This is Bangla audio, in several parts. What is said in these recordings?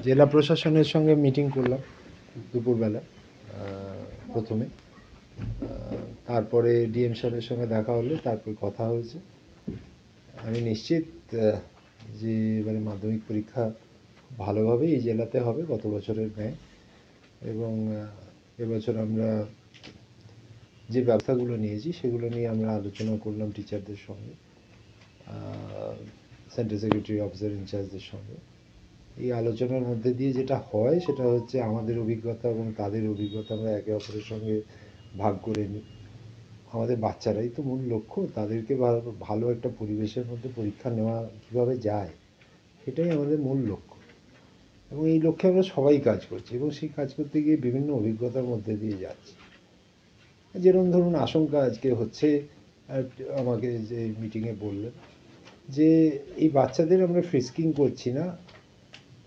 জেলা প্রশাসনের সঙ্গে মিটিং করলাম দুপুরবেলা প্রথমে। তারপরে ডিএম সাহেবের সঙ্গে দেখা হলো, তারপর কথা হয়েছে। আমি নিশ্চিত যে এবারে মাধ্যমিক পরীক্ষা ভালোভাবে এই জেলাতে হবে গত বছরের ন্যায়। এবং এবছর আমরা যে ব্যবস্থাগুলো নিয়েছি সেগুলো নিয়ে আমরা আলোচনা করলাম টিচারদের সঙ্গে, সেন্টার সেক্রেটারি অফিসার ইনচার্জদের সঙ্গে। এই আলোচনার মধ্যে দিয়ে যেটা হয় সেটা হচ্ছে আমাদের অভিজ্ঞতা এবং তাদের অভিজ্ঞতা আমরা একে অপরের সঙ্গে ভাগ করে নিই। আমাদের বাচ্চারাই তো মূল লক্ষ্য, তাদেরকে ভালো একটা পরিবেশের মধ্যে পরীক্ষা নেওয়া কীভাবে যায় সেটাই আমাদের মূল লক্ষ্য। এবং এই লক্ষ্যে আমরা সবাই কাজ করছি এবং সেই কাজ করতে গিয়ে বিভিন্ন অভিজ্ঞতার মধ্যে দিয়ে যাচ্ছি। যেরকম ধরুন আশঙ্কা আজকে হচ্ছে, আমাকে যে মিটিংয়ে বললেন যে এই বাচ্চাদের আমরা ফ্রিস্কিং করছি না,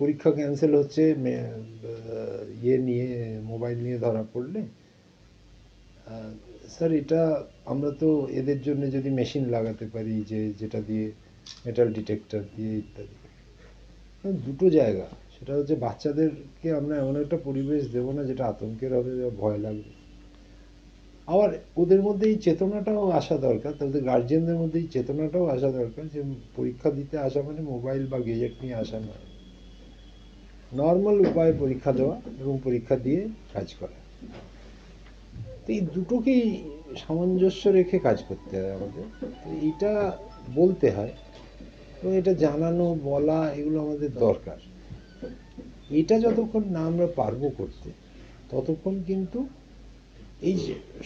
পরীক্ষা ক্যান্সেল হচ্ছে ইয়ে নিয়ে, মোবাইল নিয়ে ধরা পড়লে। স্যার এটা আমরা তো এদের জন্য যদি মেশিন লাগাতে পারি, যেটা দিয়ে মেটাল ডিটেক্টর দিয়ে ইত্যাদি, দুটো জায়গা। সেটা হচ্ছে বাচ্চাদেরকে আমরা এমন একটা পরিবেশ দেবো না যেটা আতঙ্কের হবে বা ভয় লাগবে। আবার ওদের মধ্যে এই চেতনাটাও আসা দরকার, তাদের গার্জিয়ানদের মধ্যে এই চেতনাটাও আসা দরকার যে পরীক্ষা দিতে আসা মানে মোবাইল বা গেজেট নিয়ে আসা নয়, নর্মাল উপায়ে পরীক্ষা দেওয়া এবং পরীক্ষা দিয়ে কাজ করা। তো এই দুটোকেই সামঞ্জস্য রেখে কাজ করতে হয় আমাদের। তো এইটা বলতে হয় এবং এটা জানানো বলা এগুলো আমাদের দরকার। এটা যতক্ষণ না আমরা পারবো করতে, ততক্ষণ কিন্তু এই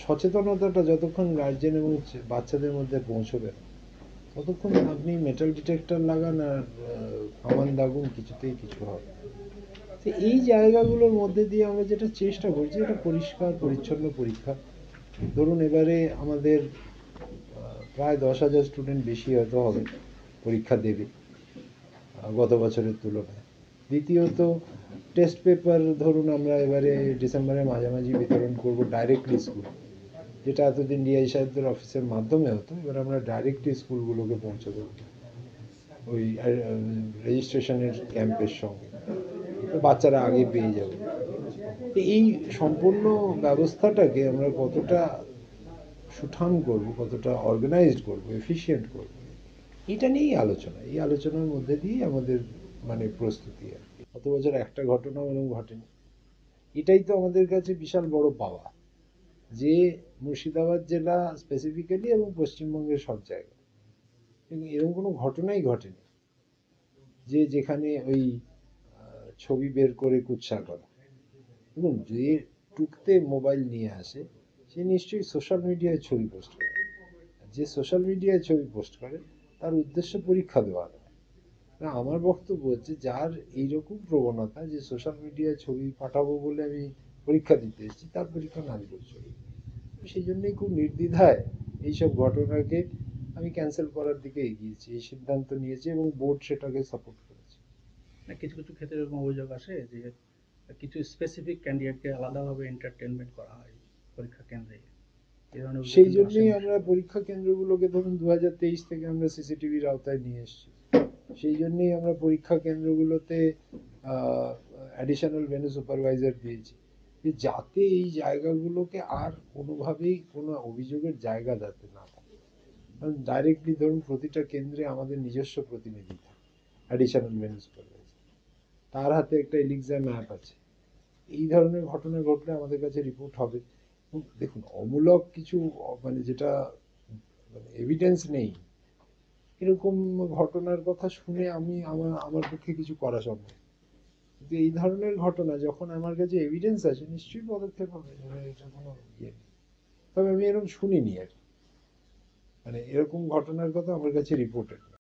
সচেতনতাটা যতক্ষণ গার্জেন এবং বাচ্চাদের মধ্যে পৌঁছবে না, ততক্ষণ আপনি মেটাল ডিটেক্টর লাগান আর কামান দাগুন, কিছুতেই কিছু হবে। তো এই জায়গাগুলোর মধ্যে দিয়ে আমরা যেটা চেষ্টা করছি, এটা পরিষ্কার পরিচ্ছন্ন পরীক্ষা। ধরুন এবারে আমাদের প্রায় 10,000 স্টুডেন্ট বেশি হয়তো হবে, পরীক্ষা দেবে গত বছরের তুলনায়। দ্বিতীয়ত টেস্ট পেপার ধরুন আমরা এবারে ডিসেম্বরের মাঝামাঝি বিতরণ করব ডাইরেক্টলি স্কুল, যেটা এতদিন ডিআই সাহেবদের অফিসের মাধ্যমে হতো, এবার আমরা ডাইরেক্টলি স্কুলগুলোকে পৌঁছে দেবো ওই রেজিস্ট্রেশনের ক্যাম্পের সঙ্গে। তো বাচ্চারা আগে পেয়ে যাবে। তো এই সম্পূর্ণ ব্যবস্থাটাকে আমরা কতটা সুঠাম করব, কতটা অর্গানাইজড করব, এফিশিয়েন্ট করব, এটা নিয়েই আলোচনা। এই আলোচনার মধ্যে দিয়েই আমাদের মানে প্রস্তুতি আর কি। গত বছর একটা ঘটনাও এরকম ঘটেনি। এটাই তো আমাদের কাছে বিশাল বড় পাওয়া, যে মুর্শিদাবাদ জেলা স্পেসিফিক্যালি এবং পশ্চিমবঙ্গের সব জায়গায় কিন্তু এরকম কোনো ঘটনাই ঘটেনি যে যেখানে ওই ছবি বের করে কুৎসা করা। এবং যে টুকতে মোবাইল নিয়ে আসে সে নিশ্চয়ই সোশ্যাল মিডিয়ায় ছবি পোস্ট করে। যে সোশ্যাল মিডিয়ায় ছবি পোস্ট করে তার উদ্দেশ্য পরীক্ষা দেওয়া নয়। না, আমার বক্তব্য হচ্ছে যার এইরকম প্রবণতা যে সোশ্যাল মিডিয়ায় ছবি পাঠাবো বলে আমি পরীক্ষা দিতে এসেছি, তার পরীক্ষা না দিলেও চলবে। সেই জন্যই খুব নির্দ্বিধায় এইসব ঘটনাকে আমি ক্যান্সেল করার দিকে এগিয়েছি, এই সিদ্ধান্ত নিয়েছি এবং বোর্ড সেটাকে সাপোর্ট করেছে। না, কিছু কিছু ক্ষেত্রে এরকম অভিযোগ আসে যে কিছু স্পেসিফিক ক্যান্ডিডেটকে আলাদাভাবে এন্টারটেনমেন্ট করা হয় পরীক্ষা কেন্দ্রে। এই ধরনের অভিযোগ সেই কিন্তু আসে জন্যই আমরা মুর্শিদাবাদে। পরীক্ষা কেন্দ্রগুলোকে ধরুন 2023 থেকে আমরা সিসিটিভির আওতায় নিয়ে এসেছি। সেই জন্যই আমরা পরীক্ষা কেন্দ্রগুলোতে অ্যাডিশনাল ভেন্যু সুপারভাইজার দিয়েছি, যে যাতে এই জায়গাগুলোকে আর কোনোভাবেই কোনো অভিযোগের জায়গা যাতে না থাকে। কারণ ডাইরেক্টলি ধরুন প্রতিটা কেন্দ্রে আমাদের নিজস্ব প্রতিনিধি থাকে, অ্যাডিশনাল ভেন্যু সুপারভাইজার, তার হাতে একটা এলিক্সা ম্যাপ আছে। এই ধরনের ঘটনা ঘটলে আমাদের কাছে রিপোর্ট হবে। দেখুন অমূলক কিছু মানে যেটা মানে এভিডেন্স নেই, এরকম ঘটনার কথা শুনে আমি আমার আমার পক্ষে কিছু করা সম্ভব। কিন্তু এই ধরনের ঘটনা যখন আমার কাছে এভিডেন্স আছে, নিশ্চয়ই পদক্ষেপ হবে, এটা কোনো ইয়ে নেই। তবে আমি এরকম শুনিনি আর কি। মানে এরকম ঘটনার কথা আমার কাছে রিপোর্টেড